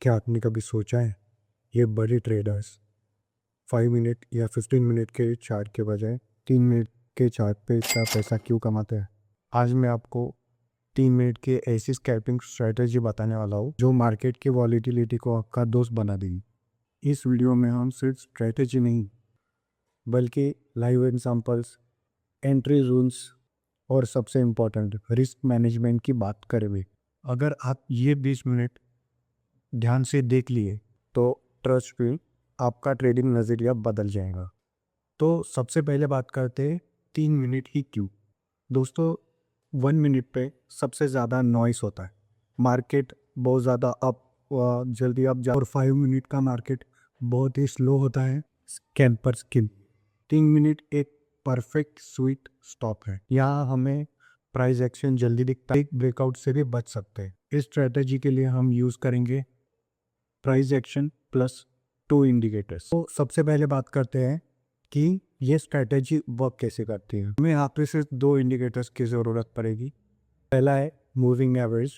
क्या आपने कभी सोचा है ये बड़े ट्रेडर्स 5 मिनट या 15 मिनट के चार्ट के बजाय 3 मिनट के चार्ट पे इतना पैसा क्यों कमाते हैं? आज मैं आपको 3 मिनट की ऐसी स्कैल्पिंग स्ट्रेटेजी बताने वाला हूँ जो मार्केट की वॉलीटिलिटी को आपका दोस्त बना देगी। इस वीडियो में हम सिर्फ स्ट्रेटेजी नहीं बल्कि लाइव एग्जांपल्स, एंट्री रूल्स और सबसे इम्पोर्टेंट रिस्क मैनेजमेंट की बात करेंगे। अगर आप ये 20 मिनट ध्यान से देख लिए तो ट्रस्ट मी आपका ट्रेडिंग नज़रिया बदल जाएगा। तो सबसे पहले बात करते हैं 3 मिनट ही क्यों। दोस्तों 1 मिनट पे सबसे ज़्यादा नॉइस होता है, मार्केट बहुत ज़्यादा अप जल्दी अप जा और 5 मिनट का मार्केट बहुत ही स्लो होता है स्कैल्पर्स के लिए। 3 मिनट एक परफेक्ट स्वीट स्टॉप है, यहाँ हमें प्राइस एक्शन जल्दी दिखता है, एक ब्रेकआउट से भी बच सकते हैं। इस स्ट्रेटेजी के लिए हम यूज़ करेंगे प्राइस एक्शन प्लस 2 इंडिकेटर्स। तो सबसे पहले बात करते हैं कि ये स्ट्रेटेजी वर्क कैसे करती है। हमें यहाँ पे सिर्फ 2 इंडिकेटर्स की ज़रूरत पड़ेगी। पहला है मूविंग एवरेज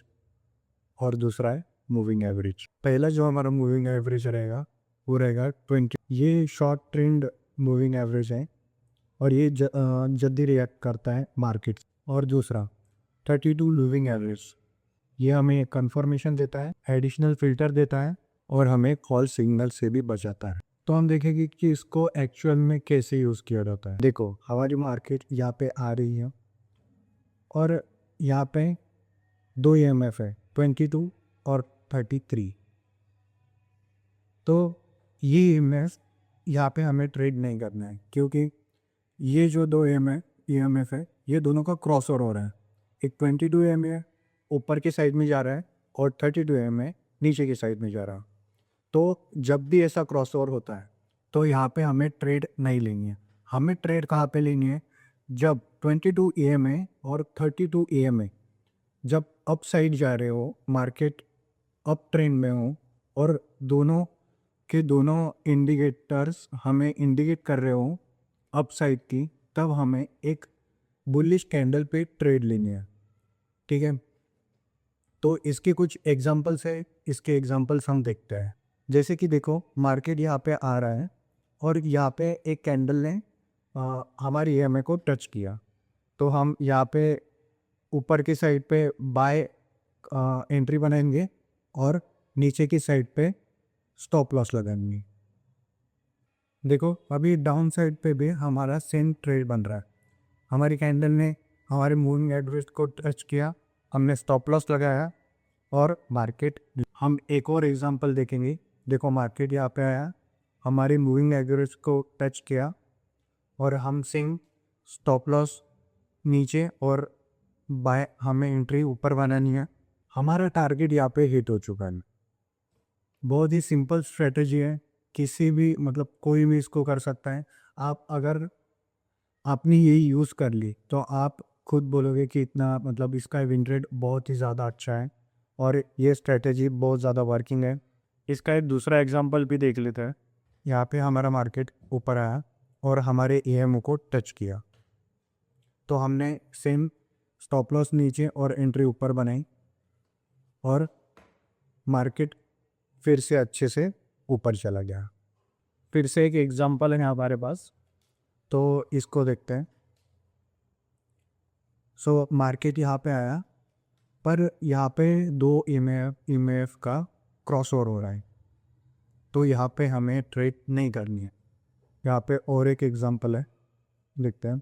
और दूसरा है मूविंग एवरेज। पहला जो हमारा मूविंग एवरेज रहेगा वो रहेगा 20। ये शॉर्ट ट्रेंड मूविंग एवरेज है और ये जल्दी रिएक्ट करता है मार्केट। और दूसरा 32 मूविंग एवरेज, ये हमें कंफर्मेशन देता है, एडिशनल फिल्टर देता है और हमें कॉल सिग्नल से भी बचाता है। तो हम देखेंगे कि इसको एक्चुअल में कैसे यूज़ किया जाता है। देखो हमारी मार्केट यहाँ पे आ रही है और यहाँ पे 2 EMF है, 22 और 33। तो ये EMF यहाँ पे हमें ट्रेड नहीं करना है क्योंकि ये जो 2 EMF है ये दोनों का क्रॉस ओवर हो रहा है। एक 22 EMF ऊपर की साइड में जा रहा है और 32 EMF नीचे की साइड में जा रहा है। तो जब भी ऐसा क्रॉस ओवर होता है तो यहाँ पे हमें ट्रेड नहीं लेनी है। हमें ट्रेड कहाँ पे लेनी है? जब 22 EMA और 32 EMA जब अप साइड जा रहे हो, मार्केट अप ट्रेंड में हो और दोनों के दोनों इंडिकेटर्स हमें इंडिकेट कर रहे हो अप साइड की, तब हमें एक बुलिश कैंडल पे ट्रेड लेनी है। ठीक है, तो इसके कुछ एग्जांपल्स है, इसके एग्जांपल्स हम देखते हैं। जैसे कि देखो मार्केट यहाँ पे आ रहा है और यहाँ पे एक कैंडल ने हमारी EMA को टच किया, तो हम यहाँ पे ऊपर की साइड पे बाय एंट्री बनाएंगे और नीचे की साइड पे स्टॉप लॉस लगाएंगे। देखो अभी डाउन साइड पे भी हमारा सेम ट्रेड बन रहा है। हमारी कैंडल ने हमारे मूविंग एवरेज को टच किया, हमने स्टॉप लॉस लगाया और मार्केट। हम एक और एग्जांपल देखेंगे। देखो मार्केट यहाँ पे आया, हमारी मूविंग एवरेज को टच किया और हम सेम स्टॉप लॉस नीचे और बाय हमें एंट्री ऊपर बनानी है। हमारा टारगेट यहाँ पे हिट हो चुका है। बहुत ही सिंपल स्ट्रेटजी है, किसी भी मतलब कोई भी इसको कर सकता है। आप अगर आपने यही यूज़ कर ली तो आप खुद बोलोगे कि इतना मतलब इसका विन रेट बहुत ही ज़्यादा अच्छा है और ये स्ट्रेटेजी बहुत ज़्यादा वर्किंग है। इसका एक दूसरा एग्जांपल भी देख लेते हैं। यहाँ पे हमारा मार्केट ऊपर आया और हमारे EMO को टच किया, तो हमने सेम स्टॉप लॉस नीचे और एंट्री ऊपर बनाई और मार्केट फिर से अच्छे से ऊपर चला गया। फिर से एक एग्जांपल है हमारे पास, तो इसको देखते हैं। सो मार्केट यहाँ पे आया पर यहाँ पे 2 EMF का क्रॉस ओवर हो रहा है, तो यहाँ पे हमें ट्रेड नहीं करनी है। यहाँ पे और एक एग्जांपल है, देखते हैं।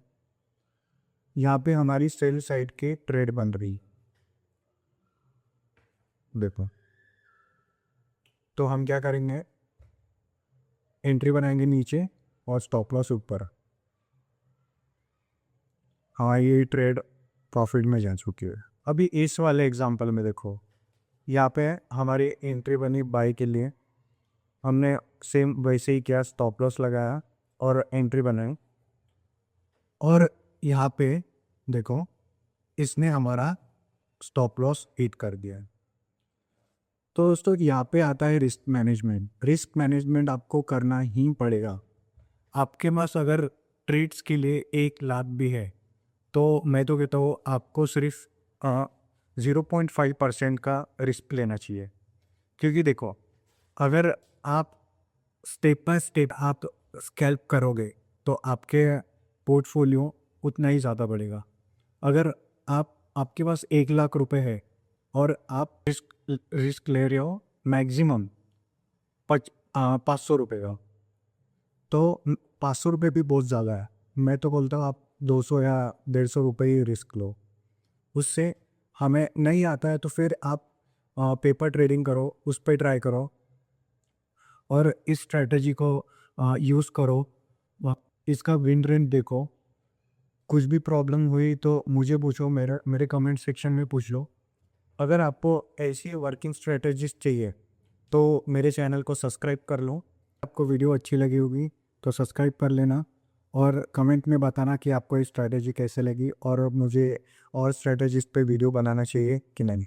यहाँ पे हमारी सेल साइड की ट्रेड बन रही, देखो। तो हम क्या करेंगे, एंट्री बनाएंगे नीचे और स्टॉप लॉस ऊपर। हमारी ये ट्रेड प्रॉफिट में जा चुकी है। अभी इस वाले एग्जांपल में देखो, यहाँ पे हमारी एंट्री बनी बाई के लिए, हमने सेम वैसे ही किया, स्टॉप लॉस लगाया और एंट्री बनाई और यहाँ पे देखो इसने हमारा स्टॉप लॉस हिट कर दिया है। तो दोस्तों यहाँ पे आता है रिस्क मैनेजमेंट। रिस्क मैनेजमेंट आपको करना ही पड़ेगा। आपके पास अगर ट्रेड्स के लिए 1 लाख भी है तो मैं तो कहता हूँ आपको सिर्फ 0.5% का रिस्क लेना चाहिए, क्योंकि देखो अगर आप स्टेप बाय स्टेप आप स्कैल्प करोगे तो आपके पोर्टफोलियो उतना ही ज़्यादा बढ़ेगा। अगर आपके पास 1 लाख रुपए है और आप रिस्क ले रहे हो मैक्सिमम 500 रुपये का, तो 500 रुपये भी बहुत ज़्यादा है। मैं तो बोलता हूँ आप 200 या 150 रुपये ही रिस्क लो। उससे हमें नहीं आता है तो फिर आप पेपर ट्रेडिंग करो, उस पर ट्राई करो और इस स्ट्रेटजी को यूज़ करो। इसका विन रेट देखो। कुछ भी प्रॉब्लम हुई तो मुझे पूछो, मेरे कमेंट सेक्शन में पूछ लो। अगर आपको ऐसी वर्किंग स्ट्रेटजीज चाहिए तो मेरे चैनल को सब्सक्राइब कर लो। आपको वीडियो अच्छी लगी होगी तो सब्सक्राइब कर लेना और कमेंट में बताना कि आपको ये स्ट्रेटजी कैसे लगी और मुझे और स्ट्रेटजीज पे वीडियो बनाना चाहिए कि नहीं।